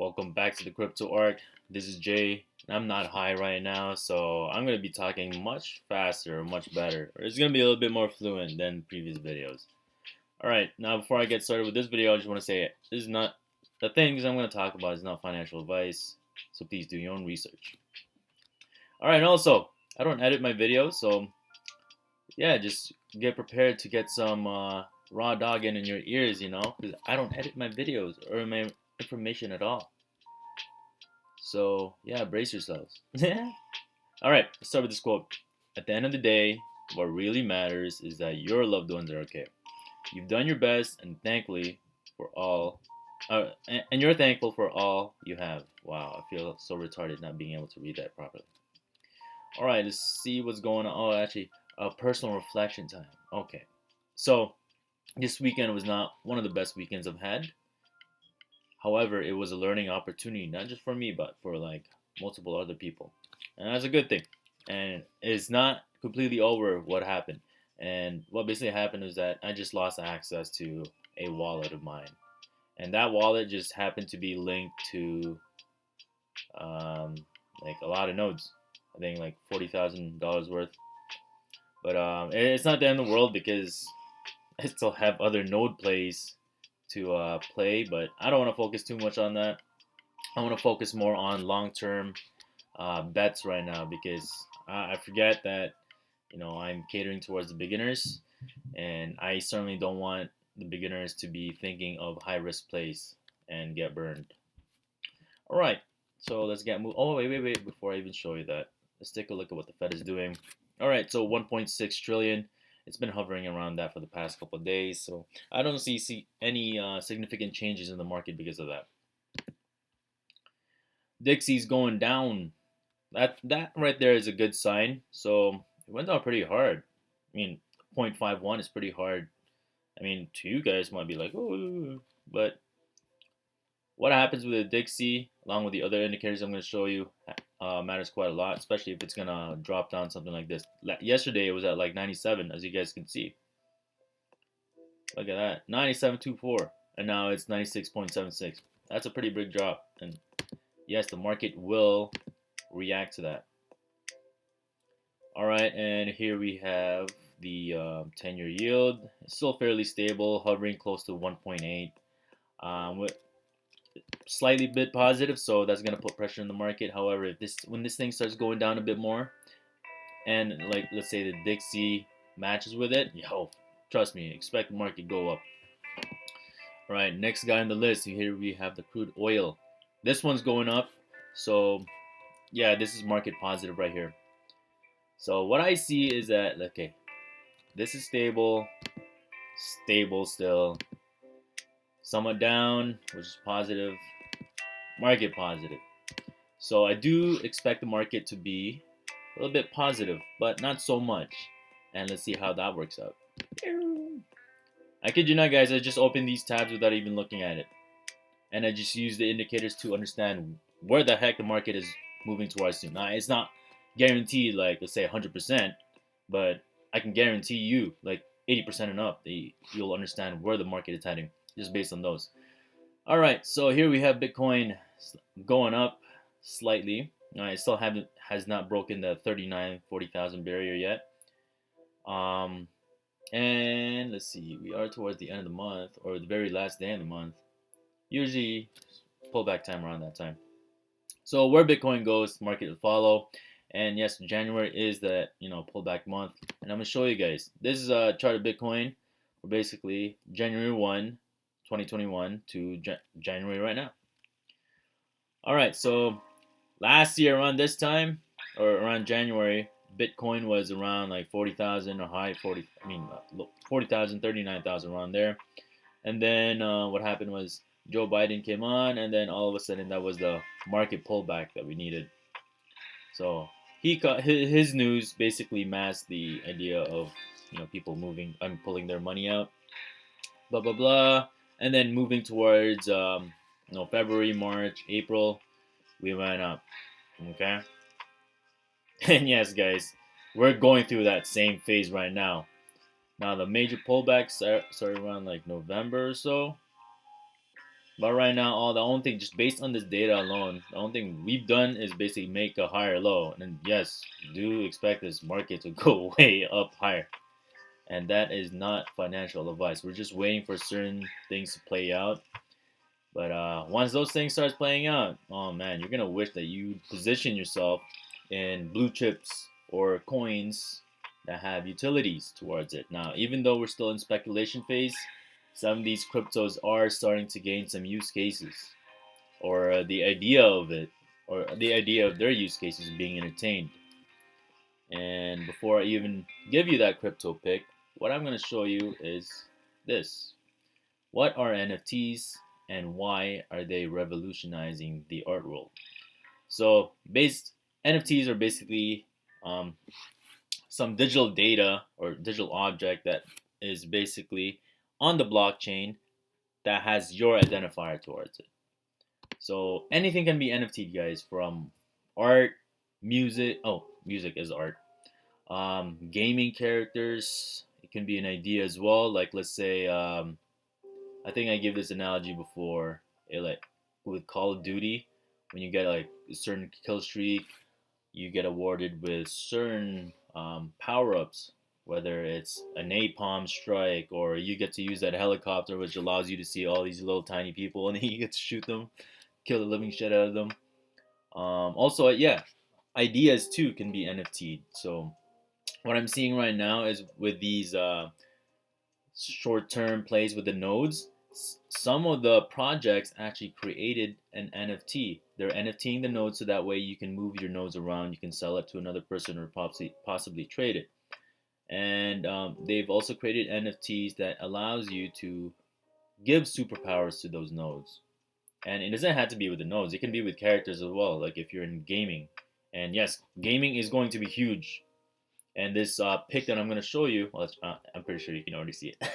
Welcome back to the Crypto Arc. This is Jay. I'm not high right now, so I'm going to be talking much faster, much better. Or it's going to be a little bit more fluent than previous videos. Alright, now before I get started with this video, I just want to say this is not the things I'm going to talk about is not financial advice, so please do your own research. Alright, also, I don't edit my videos, so yeah, just get prepared to get some raw dogging in your ears, because I don't edit my videos or my information at all. So yeah, brace yourselves. Alright, let's start with this quote. At the end of the day, what really matters is that your loved ones are okay. You've done your best and you're thankful for all you have. Wow, I feel so retarded not being able to read that properly. Alright, let's see what's going on. Oh, actually, personal reflection time. Okay. So this weekend was not one of the best weekends I've had. However, it was a learning opportunity, not just for me, but for like multiple other people. And that's a good thing. And it's not completely over what happened. And what basically happened is that I just lost access to a wallet of mine. And that wallet just happened to be linked to like a lot of nodes. I think like $40,000 worth. But it's not the end of the world because I still have other node plays to play, but I don't want to focus too much on that. I want to focus more on long-term bets right now because I forget that I'm catering towards the beginners, and I certainly don't want the beginners to be thinking of high-risk plays and get burned. All right, so let's get move. Oh wait! Before I even show you that, let's take a look at what the Fed is doing. All right, so 1.6 trillion. It's been hovering around that for the past couple of days, so I don't see any significant changes in the market because of that. Dixie's going down. That right there is a good sign. So it went down pretty hard. I mean, 0.51 is pretty hard. I mean, to you guys might be like, oh, but what happens with the Dixie, along with the other indicators I'm going to show you, matters quite a lot, especially if it's going to drop down something like this. Yesterday, it was at like 97, as you guys can see. Look at that, 97.24, and now it's 96.76. That's a pretty big drop, and yes, the market will react to that. All right, and here we have the 10-year yield. It's still fairly stable, hovering close to 1.8. With slightly bit positive, so that's gonna put pressure in the market. However, if when this thing starts going down a bit more, and like let's say the Dixie matches with it, trust me, expect the market go up. All right, next guy on the list. Here we have the crude oil. This one's going up, so yeah, this is market positive right here. So what I see is that okay, this is stable still, somewhat down, which is positive. Market positive. So I do expect the market to be a little bit positive, but not so much. And let's see how that works out. I kid you not, guys, I just opened these tabs without even looking at it. And I just use the indicators to understand where the heck the market is moving towards to. Now, it's not guaranteed, like, let's say 100%, but I can guarantee you, like, 80% and up, you'll understand where the market is heading, just based on those. All right, so here we have Bitcoin going up slightly. It still has not broken the 40,000 barrier yet. And let's see, we are towards the end of the month, or the very last day of the month. Usually pullback time around that time. So where Bitcoin goes, the market will follow. And yes, January is the pullback month. And I'm gonna show you guys. This is a chart of Bitcoin for basically January 1, 2021 to January right now. All right, so last year around this time, or around January, Bitcoin was around like 40,000 or high 40. I mean, 40,000, 39,000 around there. And then what happened was Joe Biden came on, and then all of a sudden that was the market pullback that we needed. So his news basically masked the idea of people pulling their money out, blah blah blah, and then moving towards February, March, April, we went up. Okay, and yes, guys, we're going through that same phase right now. Now the major pullbacks started around like November or so. But right now, all the only thing just based on this data alone, the only thing we've done is basically make a higher low. And then yes, do expect this market to go way up higher. And that is not financial advice. We're just waiting for certain things to play out. But once those things starts playing out, oh man, you're gonna wish that you position yourself in blue chips or coins that have utilities towards it. Now, even though we're still in speculation phase, some of these cryptos are starting to gain some use cases, or the idea of it, or the idea of their use cases being entertained. And before I even give you that crypto pick, what I'm going to show you is this. What are NFTs and why are they revolutionizing the art world? So, based NFTs are basically um, some digital data or digital object that is basically on the blockchain that has your identifier towards it. So anything can be NFT, guys, from art, music. Oh, music is art. Gaming characters. It can be an idea as well. Like let's say, I think I gave this analogy before. Like with Call of Duty, when you get like a certain kill streak, you get awarded with certain power ups. Whether it's a napalm strike or you get to use that helicopter, which allows you to see all these little tiny people, and then you get to shoot them, kill the living shit out of them. Also, yeah, ideas too can be NFT'd. So what I'm seeing right now is with these short-term plays with the nodes, some of the projects actually created an NFT. They're NFTing the nodes so that way you can move your nodes around, you can sell it to another person or possibly trade it. And they've also created NFTs that allows you to give superpowers to those nodes. And it doesn't have to be with the nodes. It can be with characters as well. Like if you're in gaming, and yes, gaming is going to be huge. And this pic that I'm going to show you, well, I'm pretty sure you can already see it.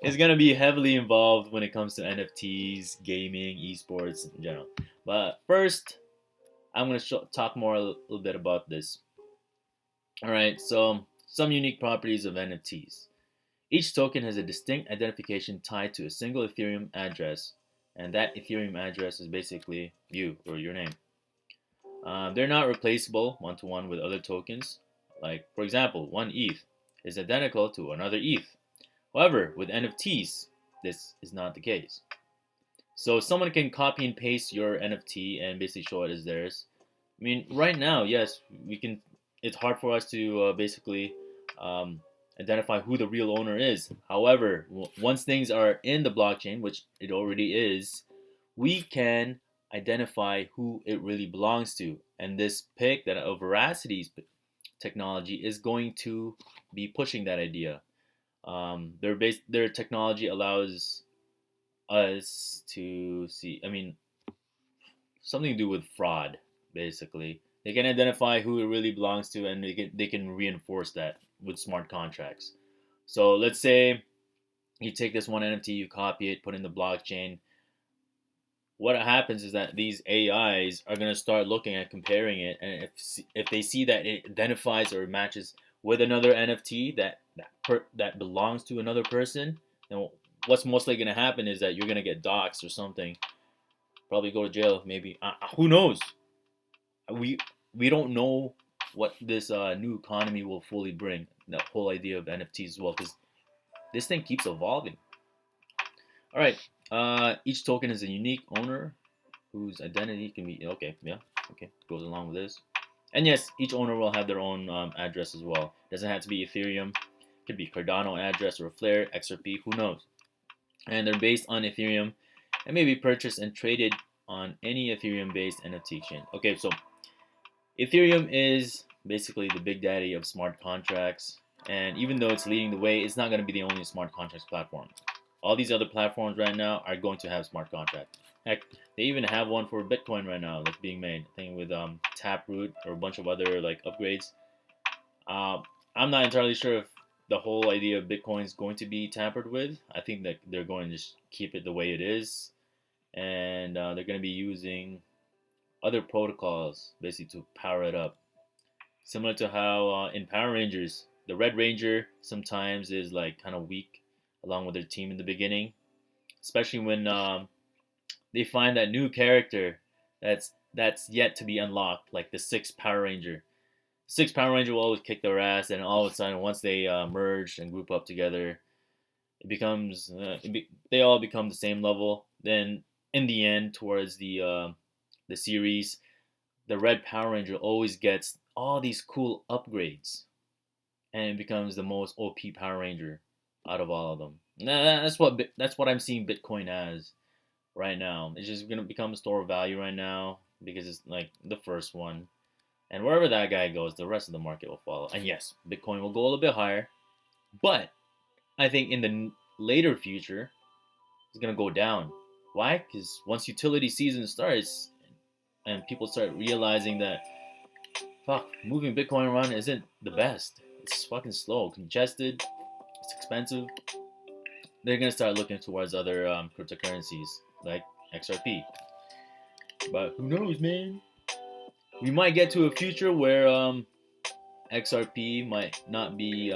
It's going to be heavily involved when it comes to NFTs, gaming, esports in general. But first, I'm going to talk more a little bit about this. All right, so some unique properties of NFTs. Each token has a distinct identification tied to a single Ethereum address, and that Ethereum address is basically you or your name. They're not replaceable one-to-one with other tokens. Like, for example, one ETH is identical to another ETH. However, with NFTs, this is not the case. So someone can copy and paste your NFT and basically show it as theirs. I mean, right now, yes, we can. It's hard for us to basically um, identify who the real owner is. However, once things are in the blockchain, which it already is, we can identify who it really belongs to. And this pick that of Veracity's technology is going to be pushing that idea. Their technology allows us to see. I mean, something to do with fraud, basically. They can identify who it really belongs to, and they can reinforce that with smart contracts. So let's say you take this one NFT, you copy it, put it in the blockchain. What happens is that these AIs are going to start looking at comparing it, and if they see that it identifies or matches with another NFT that belongs to another person, then what's mostly going to happen is that you're going to get doxxed or something, probably go to jail, maybe. Who knows? We we don't know what this new economy will fully bring. That whole idea of NFTs as well, because this thing keeps evolving. All right. Each token is a unique owner whose identity can be okay. Yeah. Okay. Goes along with this. And yes, each owner will have their own address as well. Doesn't have to be Ethereum. Could be Cardano address or Flare, XRP. Who knows? And they're based on Ethereum and may be purchased and traded on any Ethereum-based NFT chain. Okay, so Ethereum is basically the big daddy of smart contracts, and even though it's leading the way, it's not going to be the only smart contracts platform. All these other platforms right now are going to have smart contracts. Heck, they even have one for Bitcoin right now that's being made. I think with Taproot or a bunch of other like upgrades. I'm not entirely sure if the whole idea of Bitcoin is going to be tampered with. I think that they're going to just keep it the way it is, and they're going to be using other protocols basically to power it up. Similar to how in Power Rangers, the Red Ranger sometimes is like kind of weak along with their team in the beginning. especially when they find that new character that's yet to be unlocked, like the sixth Power Ranger. Sixth Power Ranger will always kick their ass, and all of a sudden, once they merge and group up together, it becomes they all become the same level. Then in the end, towards the series, the Red Power Ranger always gets all these cool upgrades, and it becomes the most OP Power Ranger out of all of them. That's what I'm seeing Bitcoin as right now. It's just gonna become a store of value right now because it's like the first one, and wherever that guy goes, the rest of the market will follow. And yes, Bitcoin will go a little bit higher, but I think in the later future, it's gonna go down. Why? Because once utility season starts and people start realizing that fuck, moving Bitcoin around isn't the best. It's fucking slow, congested, it's expensive. They're gonna start looking towards other cryptocurrencies like XRP. But who knows, man? We might get to a future where XRP might not be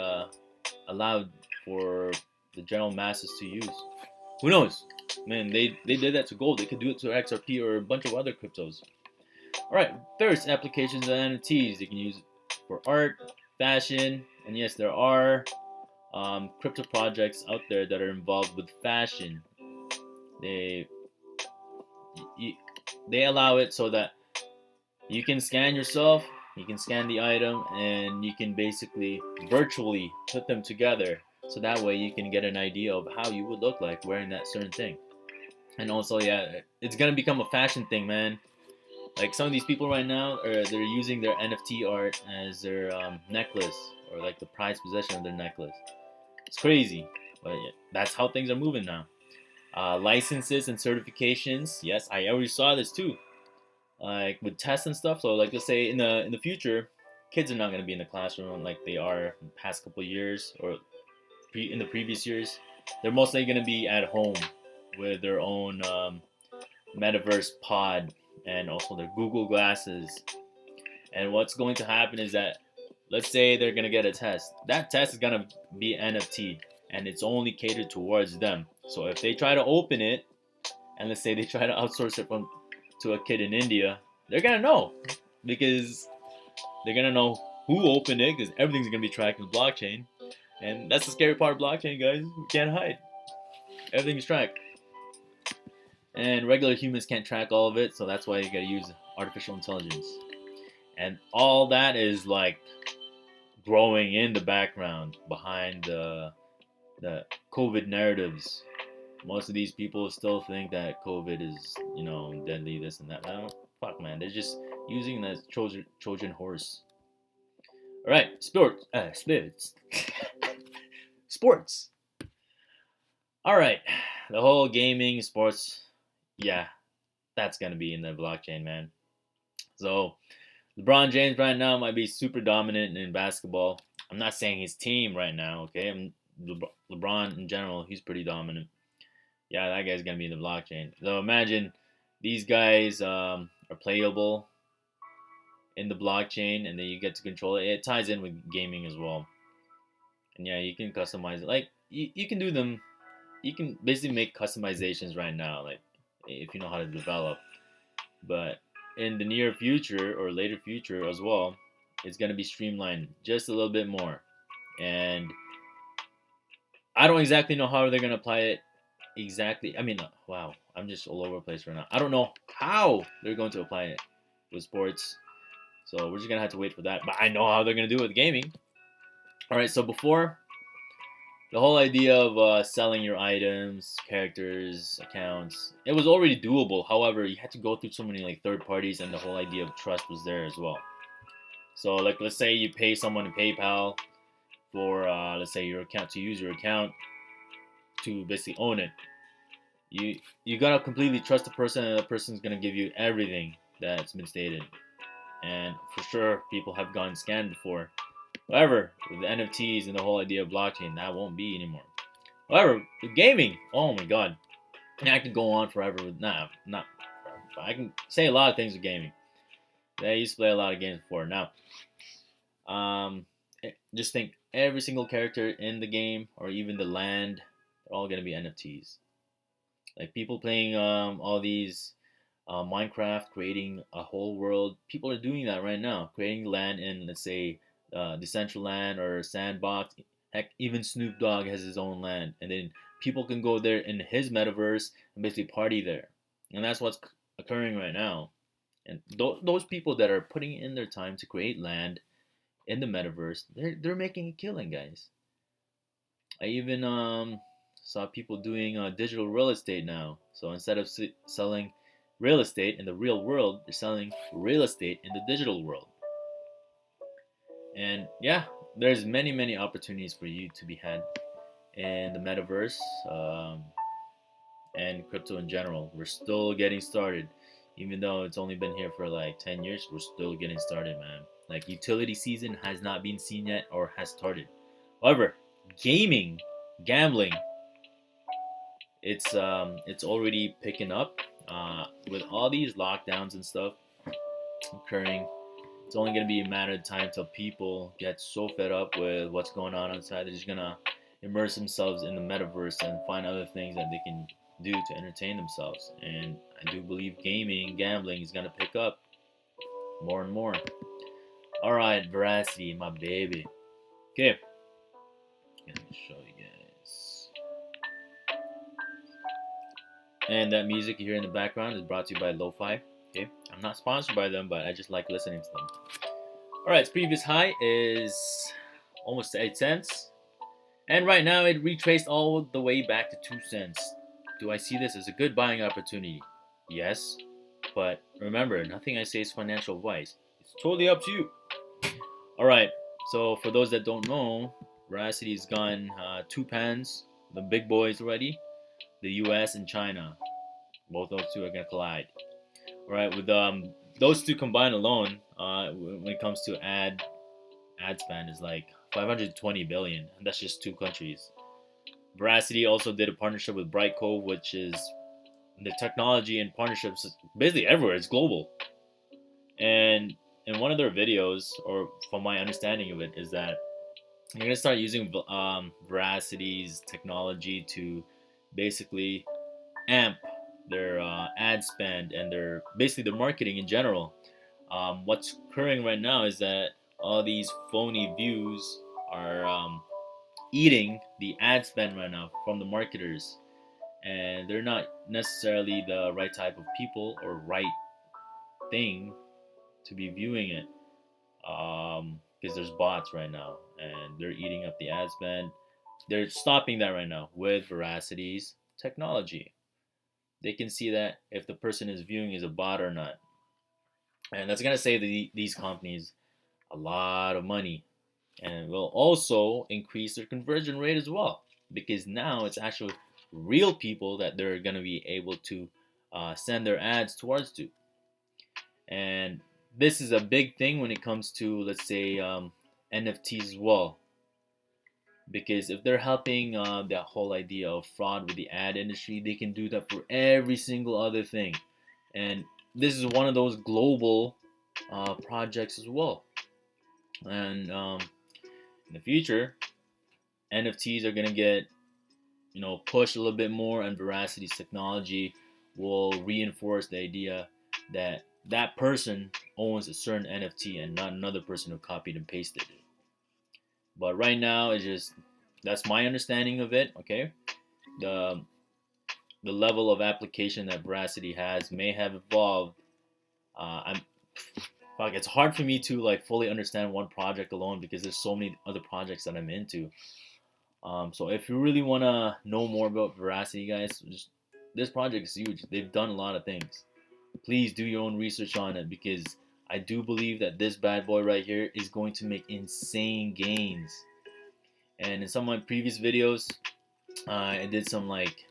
allowed for the general masses to use. Who knows? Man, they did that to gold. They could do it to XRP or a bunch of other cryptos. Alright, first, applications of NFTs. You can use it for art, fashion, and yes, there are crypto projects out there that are involved with fashion. They they allow it so that you can scan yourself, you can scan the item, and you can basically virtually put them together. So that way you can get an idea of how you would look like wearing that certain thing. And also, yeah, it's gonna become a fashion thing, man. Like some of these people right now, they're using their NFT art as their necklace or like the prized possession of their necklace. It's crazy, but yeah, that's how things are moving now. Licenses and certifications. Yes, I already saw this too. Like with tests and stuff. So like let's say in the future, kids are not gonna be in the classroom like they are in the past couple of years or in the previous years. They're mostly gonna be at home with their own metaverse pod and also their Google glasses. And what's going to happen is that let's say they're gonna get a test. That test is gonna be NFT and it's only catered towards them. So if they try to open it and let's say they try to outsource it from to a kid in India, they're gonna know because they're gonna know who opened it because everything's gonna be tracked with blockchain. And that's the scary part of blockchain, guys. We can't hide. Everything's tracked. And regular humans can't track all of it, so that's why you gotta use artificial intelligence. And all that is like growing in the background behind the COVID narratives. Most of these people still think that COVID is, deadly, this and that. I don't, fuck, man. They're just using that Trojan horse. All right, sports. Sports. All right, the whole gaming, sports, yeah, that's gonna be in the blockchain, man. So LeBron James right now might be super dominant in basketball. I'm not saying his team right now, okay? LeBron in general, he's pretty dominant. Yeah, that guy's gonna be in the blockchain. So imagine these guys are playable in the blockchain, and then you get to control it. It ties in with gaming as well. And yeah, you can customize it. Like you can do them. You can basically make customizations right now, like if you know how to develop. But in the near future or later future as well, it's gonna be streamlined just a little bit more. And I don't exactly know how they're gonna apply it exactly. I mean, wow, I'm just all over the place right now. I don't know how they're going to apply it with sports, so we're just gonna have to wait for that. But I know how they're gonna do it with gaming. All right, so before the whole idea of selling your items, characters, accounts, it was already doable. However, you had to go through so many like third parties, and the whole idea of trust was there as well. So, like, let's say you pay someone in PayPal for, let's say, your account to use your account to basically own it. You gotta completely trust the person, and the person's gonna give you everything that's been stated. And for sure, people have gotten scammed before. However, with the NFTs and the whole idea of blockchain, that won't be anymore. However, with gaming, oh my god, I could go on forever with not forever, but I can say a lot of things with gaming. I used to play a lot of games before. Now, just think every single character in the game or even the land, they're all gonna be NFTs. Like people playing all these Minecraft, creating a whole world. People are doing that right now, creating land in, let's say, Decentraland or Sandbox. Heck, even Snoop Dogg has his own land, and then people can go there in his metaverse and basically party there, and that's what's occurring right now. And those people that are putting in their time to create land in the metaverse, they're making a killing, guys. I even saw people doing digital real estate now. So instead of selling real estate in the real world, they're selling real estate in the digital world. And yeah, there's many opportunities for you to be had in the metaverse and crypto in general. We're still getting started, even though it's only been here for like 10 years. We're still getting started, man. Like utility season has not been seen yet or has started. However, gaming, gambling, it's already picking up with all these lockdowns and stuff occurring. It's only gonna be a matter of time till people get so fed up with what's going on outside. They're just gonna immerse themselves in the metaverse and find other things that they can do to entertain themselves. And I do believe gaming, gambling is gonna pick up more and more. All right, Veracity, my baby. Okay, let me show you guys. And that music you hear in the background is brought to you by Lo-Fi. Okay, I'm not sponsored by them, but I just like listening to them. All right, its previous high is almost 8 cents. And right now it retraced all the way back to 2 cents. Do I see this as a good buying opportunity? Yes. But remember, nothing I say is financial advice. It's totally up to you. All right, so for those that don't know, Veracity's gone 2 pans, the big boys already, the US and China. Both those two are going to collide. All right, with those two combined alone, when it comes to ad spend, is like 520 billion, and that's just two countries. Veracity also did a partnership with Brightcove, which is the technology and partnerships basically everywhere. It's global. And in one of their videos, or from my understanding of it, is that you're gonna start using Veracity's technology to basically amp their ad spend and their basically their marketing in general. What's occurring right now is that all these phony views are eating the ad spend right now from the marketers, and they're not necessarily the right type of people or right thing to be viewing it, because there's bots right now and they're eating up the ad spend. They're stopping that right now with Veracity's technology. They can see that if the person is viewing is a bot or not, and that's gonna save these companies a lot of money, and will also increase their conversion rate as well, because now it's actually real people that they're gonna be able to send their ads towards to. And this is a big thing when it comes to, let's say, NFTs as well, because if they're helping that whole idea of fraud with the ad industry, they can do that for every single other thing. And this is one of those global projects as well. And in the future, NFTs are gonna get pushed a little bit more, and Veracity's technology will reinforce the idea that that person owns a certain NFT and not another person who copied and pasted it. But right now, it's just that's my understanding of it. Okay, the the level of application that Veracity has may have evolved. I'm fuck. It's hard for me to like fully understand one project alone because there's so many other projects that I'm into. So if you really want to know more about Veracity, guys, this project is huge. They've done a lot of things. Please do your own research on it, because I do believe that this bad boy right here is going to make insane gains. And in some of my previous videos, I did some like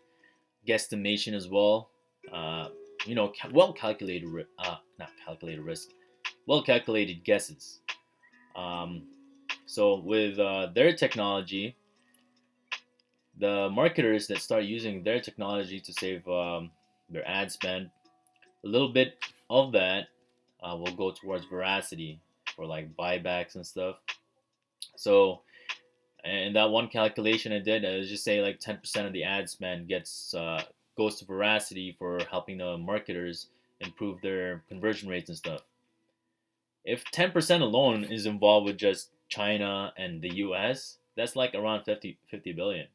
guesstimation as well. Well calculated, not calculated risk, well calculated guesses. So with their technology, the marketers that start using their technology to save their ad spend, a little bit of that will go towards Veracity for like buybacks and stuff. So, and that one calculation I did, let's just say like 10% of the ad spend gets goes to veracity for helping the marketers improve their conversion rates and stuff. If 10% alone is involved with just China and the US, that's like around 50 billion.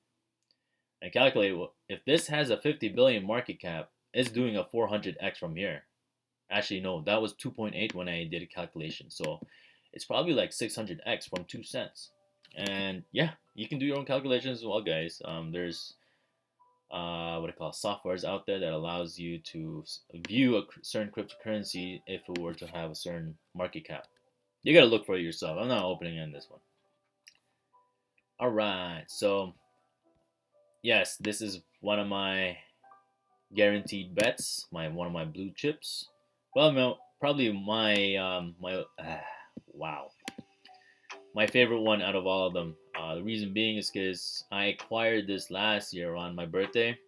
And calculate, if this has a 50 billion market cap, it's doing a 400x from here. Actually, no, that was 2.8 when I did a calculation. So it's probably like 600x from 2 cents. And yeah, you can do your own calculations as well, guys. There's what do you call softwares out there that allows you to view a certain cryptocurrency if it were to have a certain market cap. You gotta look for it yourself. I'm not opening in this one. All right, so yes, this is one of my guaranteed bets. One of my blue chips. Well, no, probably wow, my favorite one out of all of them. The reason being is because I acquired this last year on my birthday,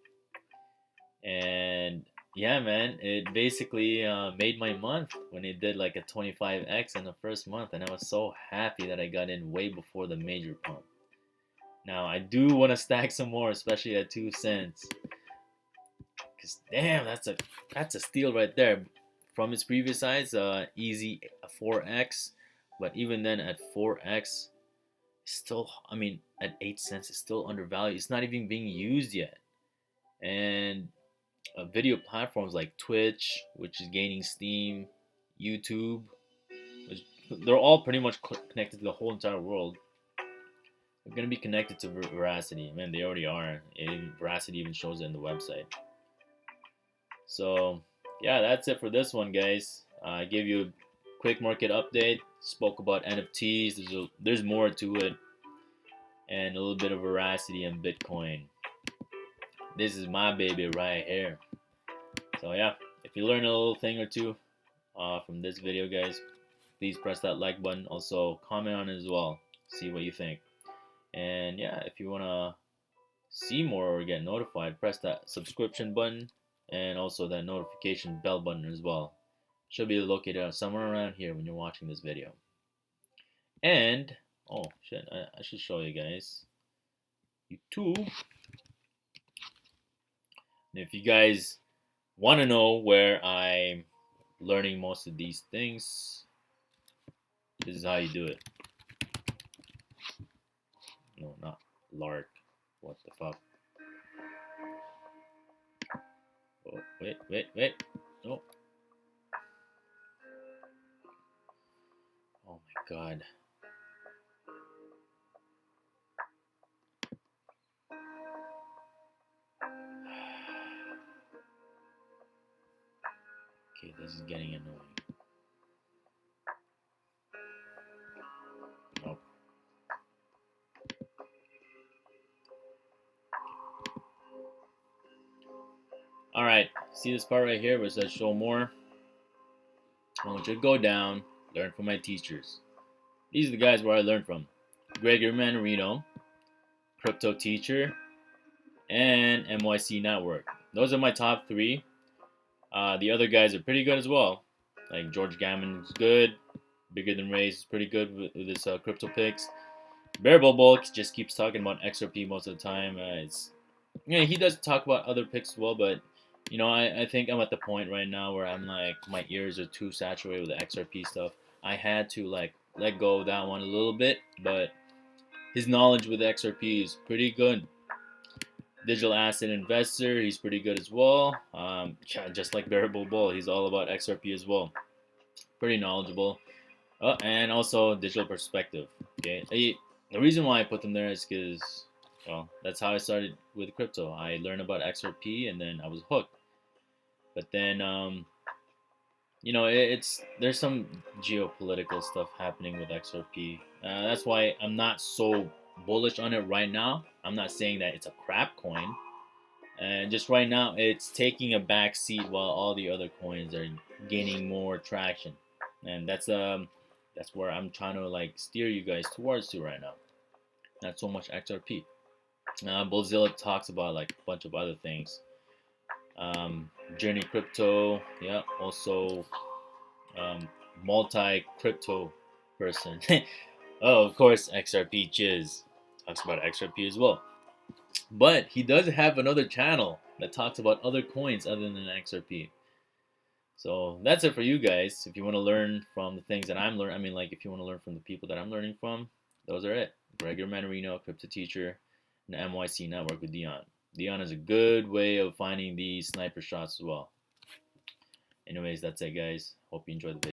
and yeah, man, it basically made my month when it did like a 25x in the first month, and I was so happy that I got in way before the major pump. Now I do want to stack some more, especially at 2 cents, because damn, that's a steal right there. From its previous size, easy 4x, but even then at 4x, still, I mean, at 8 cents, it's still undervalued. It's not even being used yet, and video platforms like Twitch, which is gaining steam, YouTube, which they're all pretty much connected to the whole entire world. They're gonna be connected to veracity. Man, they already are. Veracity even shows it in the website. So yeah, that's it for this one, guys. I gave you a quick market update. Spoke about NFTs. There's more to it, and a little bit of veracity in Bitcoin. This is my baby right here. So yeah, if you learn a little thing or two from this video, guys, please press that like button. Also, comment on it as well. See what you think. And yeah, if you want to see more or get notified, press that subscription button and also that notification bell button as well. Should be located somewhere around here when you're watching this video. And, oh shit, I should show you guys YouTube. And if you guys want to know where I'm learning most of these things, this is how you do it. No, not LARK. What the fuck? Oh, wait. No. Oh my god. Okay, this is getting annoying. Nope. Alright, see this part right here where it says show more? I want you to go down, learn from my teachers. These are the guys where I learned from. Gregory Manarino, Crypto Teacher, and MYC Network. Those are my top three. The other guys are pretty good as well. Like George Gammon is good. Bigger Than Rays is pretty good with his crypto picks. Bearable Bulk just keeps talking about XRP most of the time. He does talk about other picks as well, but I think I'm at the point right now where I'm like, my ears are too saturated with the XRP stuff. I had to like let go of that one a little bit, but his knowledge with XRP is pretty good. Digital asset investor, he's pretty good as well. Just like Bearable Bull, he's all about XRP as well. Pretty knowledgeable. And also digital perspective. Okay, the reason why I put them there is because, well, that's how I started with crypto. I learned about XRP and then I was hooked. But then, there's some geopolitical stuff happening with XRP. That's why I'm not so bullish on it right now. I'm not saying that it's a crap coin. And just right now, it's taking a back seat while all the other coins are gaining more traction. And that's where I'm trying to like steer you guys towards to right now. Not so much XRP. Bullzilla talks about like a bunch of other things. Journey Crypto, yeah, also multi-crypto person. Oh, of course, XRP Chiz talks about XRP as well. But he does have another channel that talks about other coins other than XRP. So that's it for you guys. If you want to learn from the things that I'm learning, I mean, like if you want to learn from the people that I'm learning from, those are it. Gregor Manarino, Crypto Teacher, and the MYC Network with Dion. Dion is a good way of finding these sniper shots as well. Anyways, that's it, guys. Hope you enjoyed the video.